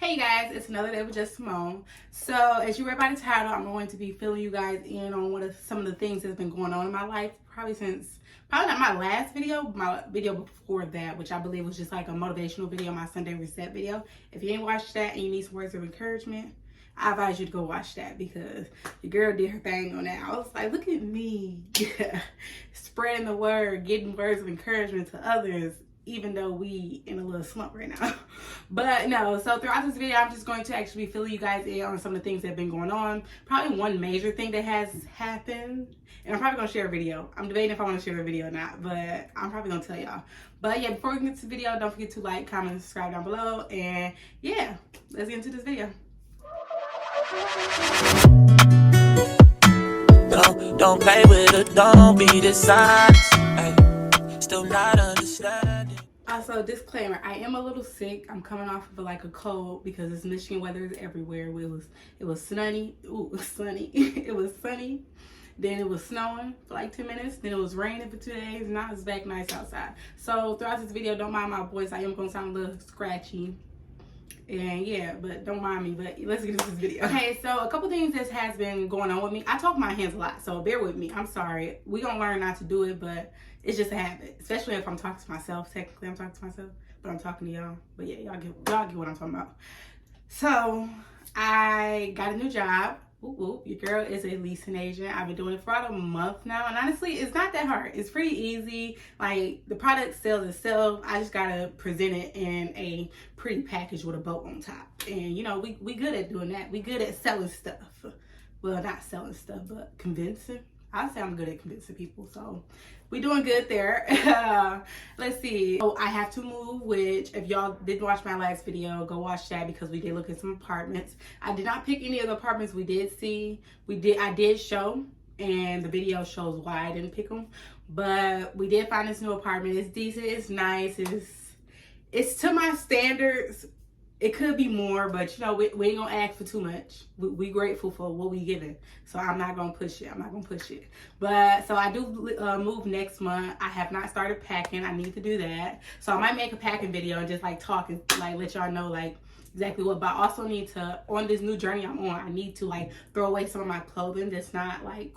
Hey guys, it's another day with Just.Samone. So as you read by the title, I'm going to be filling you guys in on some of the things that's been going on in my life, probably not my last video, my video before that, which I believe was just like a motivational video, my Sunday reset video. If you ain't watched that and you need some words of encouragement, I advise you to go watch that because the girl did her thing on that. I was like, look at me, spreading the word, getting words of encouragement to others, even though we in a little slump right now. But no, so throughout this video, I'm just going to actually be filling you guys in on some of the things that have been going on. Probably one major thing that has happened, and I'm probably going to share a video. I'm debating if I want to share a video or not, but I'm probably going to tell y'all. But yeah, before we get to the video, don't forget to like, comment, and subscribe down below. And yeah, let's get into this video. Don't play with it, don't be dishonest. Still not understanding. Also, disclaimer, I am a little sick. I'm coming off of like a cold because this Michigan weather is everywhere. It was sunny. Ooh, it was sunny. It was sunny. Then it was snowing for like 10 minutes. Then it was raining for 2 days. Now it's back nice outside. So throughout this video, don't mind my voice. I am going to sound a little scratchy. And yeah, but don't mind me, but let's get into this video. Okay, so a couple things that has been going on with me. I talk my hands a lot, so bear with me. I'm sorry. We're going to learn not to do it, but it's just a habit. Especially if I'm talking to myself. Technically, I'm talking to myself, but I'm talking to y'all. But yeah, y'all get what I'm talking about. So, I got a new job. Ooh, your girl is a leasing agent. I've been doing it for about a month now, and honestly, it's not that hard. It's pretty easy. Like, the product sells itself. I just gotta present it in a pretty package with a bow on top. And you know, we good at doing that. We good at selling stuff. Well, not selling stuff, but convincing. I say I'm good at convincing people, so we doing good there. Let's see. Oh, I have to move, which if y'all didn't watch my last video, go watch that because we did look at some apartments. I did not pick any of the apartments we did see. I did show, and the video shows why I didn't pick them. But we did find this new apartment. It's decent. It's nice. It's to my standards. It could be more, but you know, we ain't gonna ask for too much. We grateful for what we given. So I'm not gonna push it. But so I do move next month. I have not started packing. I need to do that. So I might make a packing video and just like talk and like let y'all know like exactly what. But I also need to, on this new journey I'm on, I need to like throw away some of my clothing that's not like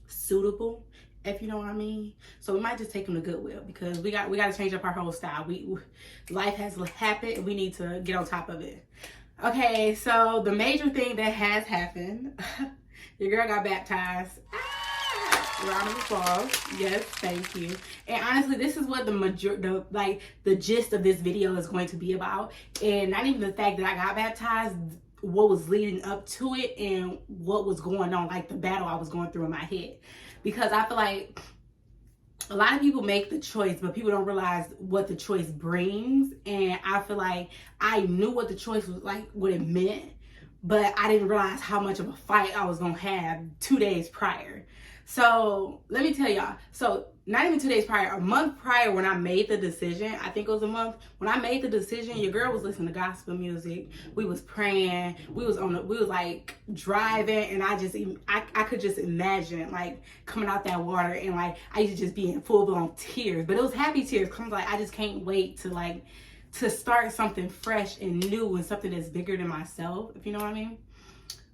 suitable, if you know what I mean. So we might just take them to Goodwill because we got to change up our whole style. Life has happened and we need to get on top of it. Okay, so the major thing that has happened, your girl got baptized. Round of applause. Yes, thank you. And honestly, this is what the gist of this video is going to be about. And not even the fact that I got baptized, what was leading up to it and what was going on, like the battle I was going through in my head. Because I feel like a lot of people make the choice, but people don't realize what the choice brings. And I feel like I knew what the choice was like, what it meant, but I didn't realize how much of a fight I was gonna have 2 days prior. So let me tell y'all, so not even 2 days prior, a month prior when I made the decision, I think it was a month, when I made the decision, your girl was listening to gospel music, we was praying, we was like driving, and I could just imagine like coming out that water, and like I used to just be in full blown tears, but it was happy tears, because like I just can't wait to start something fresh and new and something that's bigger than myself, if you know what I mean.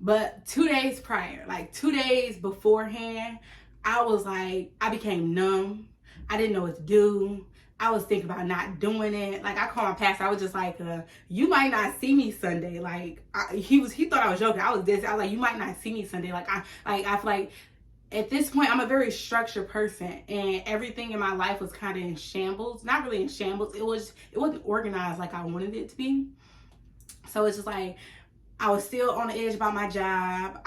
But 2 days prior, like 2 days beforehand, I became numb. I didn't know what to do. I was thinking about not doing it. Like I called my pastor. I was just like, you might not see me Sunday. Like he thought I was joking. I was like, you might not see me Sunday. I feel like at this point, I'm a very structured person, and everything in my life was kind of in shambles. Not really in shambles. It wasn't organized like I wanted it to be. So it's just like, I was still on the edge about my job.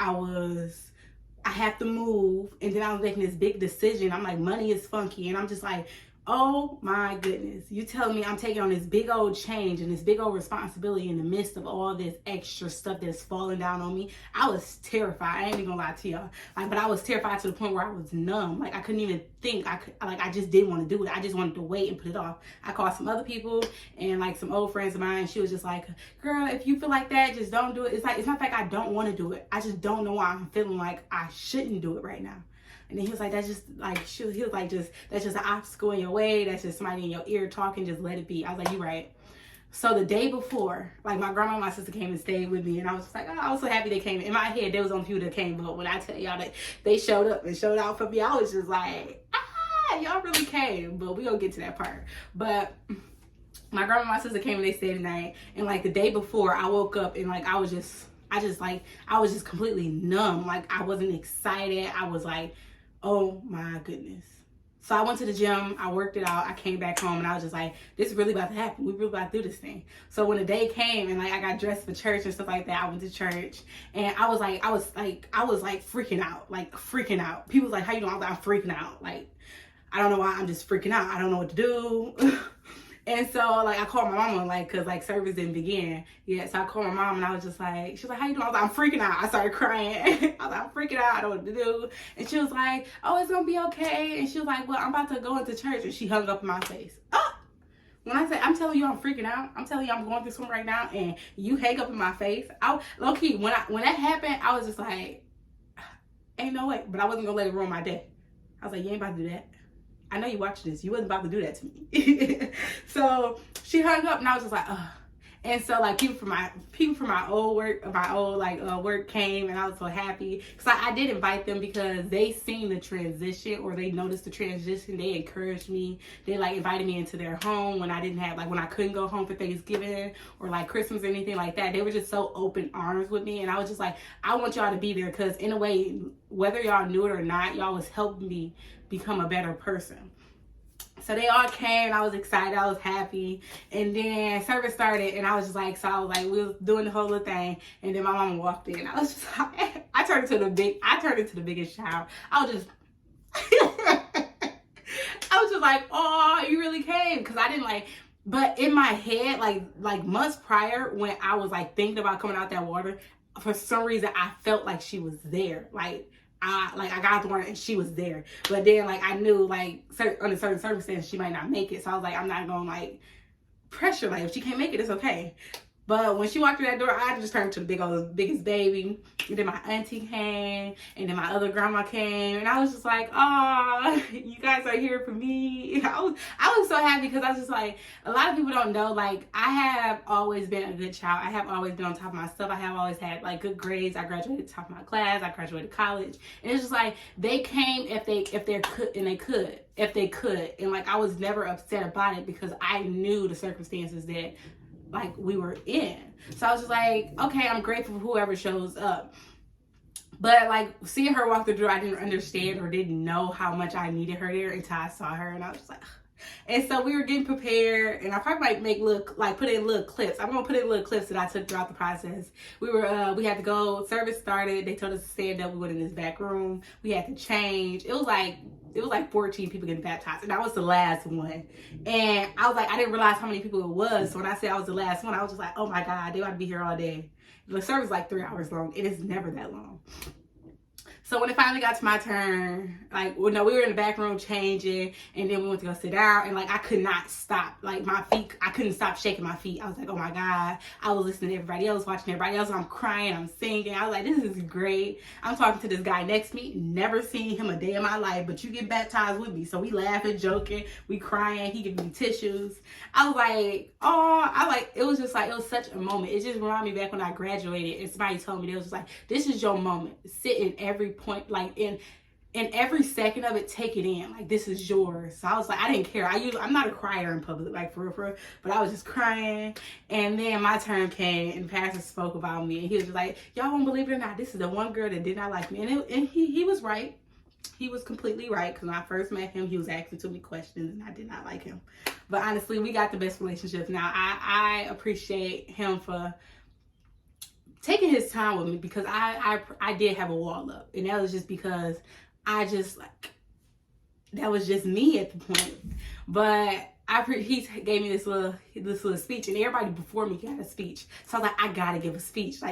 I have to move. And then I was making this big decision. I'm like, money is funky. And I'm just like, oh my goodness. You telling me I'm taking on this big old change and this big old responsibility in the midst of all this extra stuff that's falling down on me. I was terrified. I ain't even gonna lie to y'all. But I was terrified to the point where I was numb. Like I couldn't even think. I just didn't want to do it. I just wanted to wait and put it off. I called some other people and like some old friends of mine. She was just like, girl, if you feel like that, just don't do it. It's not like I don't want to do it. I just don't know why I'm feeling like I shouldn't do it right now. And then he was like, that's just like, he was like, that's just an obstacle in your way. That's just somebody in your ear talking. Just let it be. I was like, you're right. So the day before, like my grandma and my sister came and stayed with me, and I was just like, oh, I was so happy they came. In my head, there was only few that came, but when I tell y'all that they showed up and showed out for me, I was just like, y'all really came. But we gonna get to that part. But my grandma and my sister came and they stayed the night, and like the day before, I woke up and like I was just completely numb. Like I wasn't excited. I was like, oh my goodness. So I went to the gym, I worked it out, I came back home, and I was just like, this is really about to happen. We really about to do this thing. So when the day came and like I got dressed for church and stuff like that, I went to church, and I was freaking out. People was like, how you doing? I was like, I'm freaking out. Like, I don't know why, I'm just freaking out. I don't know what to do. And so, like, I called my mama, like, because, like, service didn't begin yet. So I called my mom, and I was just like, she was like, how you doing? I was like, I'm freaking out. I started crying. I was like, I'm freaking out. I don't know what to do. And she was like, oh, it's going to be okay. And she was like, well, I'm about to go into church. And she hung up in my face. Oh! When I say, I'm telling you I'm freaking out, I'm telling you I'm going through something right now, and you hang up in my face. Low-key, when that happened, I was just like, ain't no way. But I wasn't going to let it ruin my day. I was like, you ain't about to do that. I know you watched this. You wasn't about to do that to me. So she hung up, and I was just like, ugh. And so like people from my old work came, and I was so happy because I did invite them because they seen the transition, or they noticed the transition. They encouraged me. They like invited me into their home when I didn't have, like, when I couldn't go home for Thanksgiving or like Christmas or anything like that. They were just so open arms with me, and I was just like, I want y'all to be there because in a way, whether y'all knew it or not, y'all was helping me become a better person. So they all came, I was excited, I was happy, and then service started, and I was just like, so I was like, we was doing the whole little thing, and then my mama walked in. I was just like, I turned into the biggest child. I was just, I was just like, oh, you really came, because I didn't like, but in my head, like months prior, when I was like thinking about coming out that water, for some reason, I felt like she was there, I got the water and she was there. But then, like, I knew, like, under certain circumstances, she might not make it. So I was like, I'm not going to, like, pressure. Like, if she can't make it, it's okay. But when she walked through that door, I just turned to the biggest baby. And then my auntie came, and then my other grandma came, and I was just like, oh, you guys are here for me. I was so happy because I was just like, a lot of people don't know, like, I have always been a good child. I have always been on top of my stuff. I have always had, like, good grades. I graduated top of my class. I graduated college. And it's just like, they came if they could. And, like, I was never upset about it because I knew the circumstances that, like, we were in. So I was just like, okay, I'm grateful for whoever shows up. But like seeing her walk through the door, I didn't understand or didn't know how much I needed her there until I saw her, and I was just like, ugh. And so we were getting prepared, and I probably might put in little clips. I'm gonna put in little clips that I took throughout the process. We had to go, service started, they told us to stand up, we went in this back room, we had to change. It was like 14 people getting baptized, and I was the last one. And I was like, I didn't realize how many people it was. So when I said I was the last one, I was just like, oh my God, they about to be here all day. The service is like 3 hours long. It is never that long. So when it finally got to my turn, like, well, no, we were in the back room changing, and then we went to go sit down, and like, I could not stop. Like, my feet, I couldn't stop shaking my feet. I was like, oh my God. I was listening to everybody else, watching everybody else. I'm crying, I'm singing. I was like, this is great. I'm talking to this guy next to me, never seen him a day in my life, but you get baptized with me. So we laughing, joking, we crying. He giving me tissues. I was like, oh, it was just like, it was such a moment. It just reminded me back when I graduated, and somebody told me, they was just like, this is your moment. Sit in every point, like in every second of it, take it in, like, this is yours. So I was like, I didn't care. I'm not a crier in public, like, for real, but I was just crying. And then my turn came, and the pastor spoke about me, and he was just like, y'all won't believe it or not, this is the one girl that did not like me. And he was right. He was completely right, because when I first met him, he was asking too many questions, and I did not like him. But honestly, we got the best relationship now. I appreciate him for taking his time with me, because I did have a wall up, and that was just because that was just me at the point. But he gave me this little speech, and everybody before me got a speech. So I was like, I gotta give a speech. So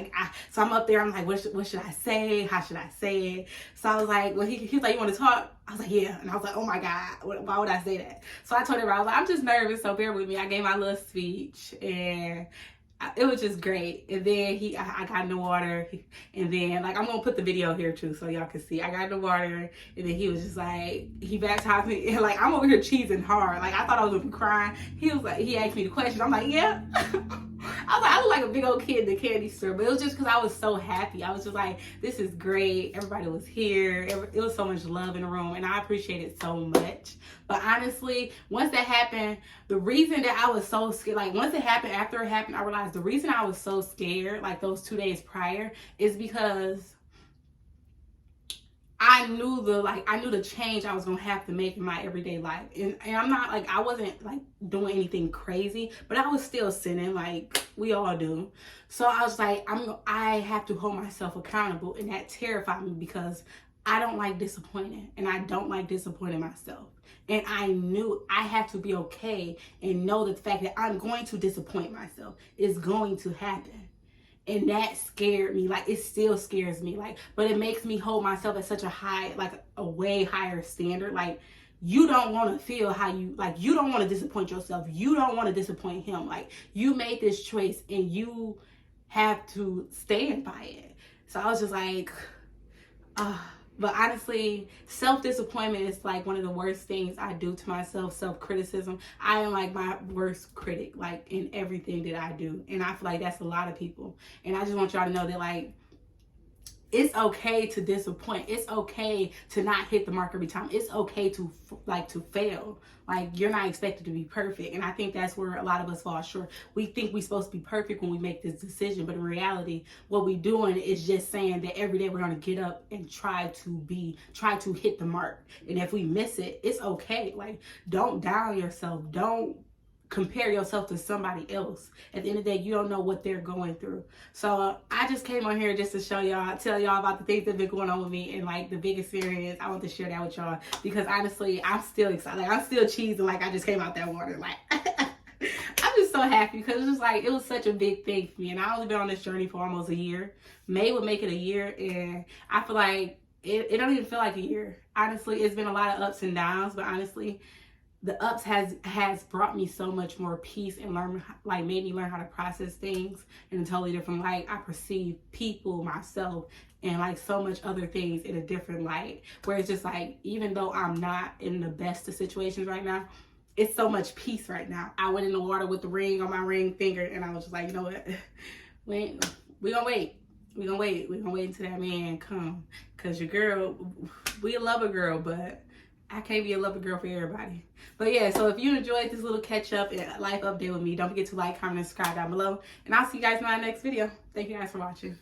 I'm up there, I'm like, what should I say? How should I say it? So I was like, well, he was like, you want to talk? I was like, yeah. And I was like, oh my God, why would I say that? So I told everybody, I was like, I'm just nervous, so bear with me. I gave my little speech, and it was just great. And then I got in the water, and then like I'm gonna put the video here too so y'all can see. I got in the water, and then he was just like, he baptized me, and like I'm over here cheesing hard. Like I thought I was gonna be crying. He was like, he asked me the question. I'm like, yeah. I was like, I look like a big old kid in the candy store, but it was just because I was so happy. I was just like, this is great. Everybody was here. It was so much love in the room, and I appreciate it so much. But honestly, once that happened, the reason that I was so scared, like once it happened, after it happened, I realized the reason I was so scared, like those 2 days prior, is because I knew the change I was gonna have to make in my everyday life, and I'm not like, I wasn't like doing anything crazy, but I was still sinning like we all do. So I was like, I have to hold myself accountable, and that terrified me because I don't like disappointing, and I don't like disappointing myself. And I knew I had to be okay and know that the fact that I'm going to disappoint myself is going to happen. And that scared me. Like, it still scares me. Like, but it makes me hold myself at such a high, like a way higher standard. Like, you don't want to feel how you, like, you don't want to disappoint yourself. You don't want to disappoint him. Like, you made this choice and you have to stand by it. So I was just like, but honestly, self-disappointment is like one of the worst things I do to myself. Self-criticism. I am like my worst critic, like in everything that I do. And I feel like that's a lot of people. And I just want y'all to know that, like, it's okay to disappoint. It's okay to not hit the mark every time. It's okay to fail. Like, you're not expected to be perfect. And I think that's where a lot of us fall short. We think we're supposed to be perfect when we make this decision. But in reality, what we're doing is just saying that every day we're going to get up and try to hit the mark. And if we miss it, it's okay. Like, don't down yourself. Don't compare yourself to somebody else. At the end of the day, you don't know what they're going through. So I just came on here just to tell y'all about the things that have been going on with me, and like the big experience. I want to share that with y'all because honestly, I'm still excited. Like, I'm still cheesing like I just came out that water. Like, I'm just so happy because it's just like, it was such a big thing for me, and I've only been on this journey for almost a year. May would make it a year, and I feel like it don't even feel like a year. Honestly, it's been a lot of ups and downs, but honestly, the ups has brought me so much more peace and made me learn how to process things in a totally different light. I perceive people, myself, and like so much other things in a different light, where it's just like, even though I'm not in the best of situations right now, it's so much peace right now. I went in the water with the ring on my ring finger, and I was just like, you know what, we gonna wait. We're gonna wait until that man come, because your girl, we love a girl, but I can't be a lover girl for everybody. But yeah, so if you enjoyed this little catch up and life update with me, don't forget to like, comment, and subscribe down below. And I'll see you guys in my next video. Thank you guys for watching.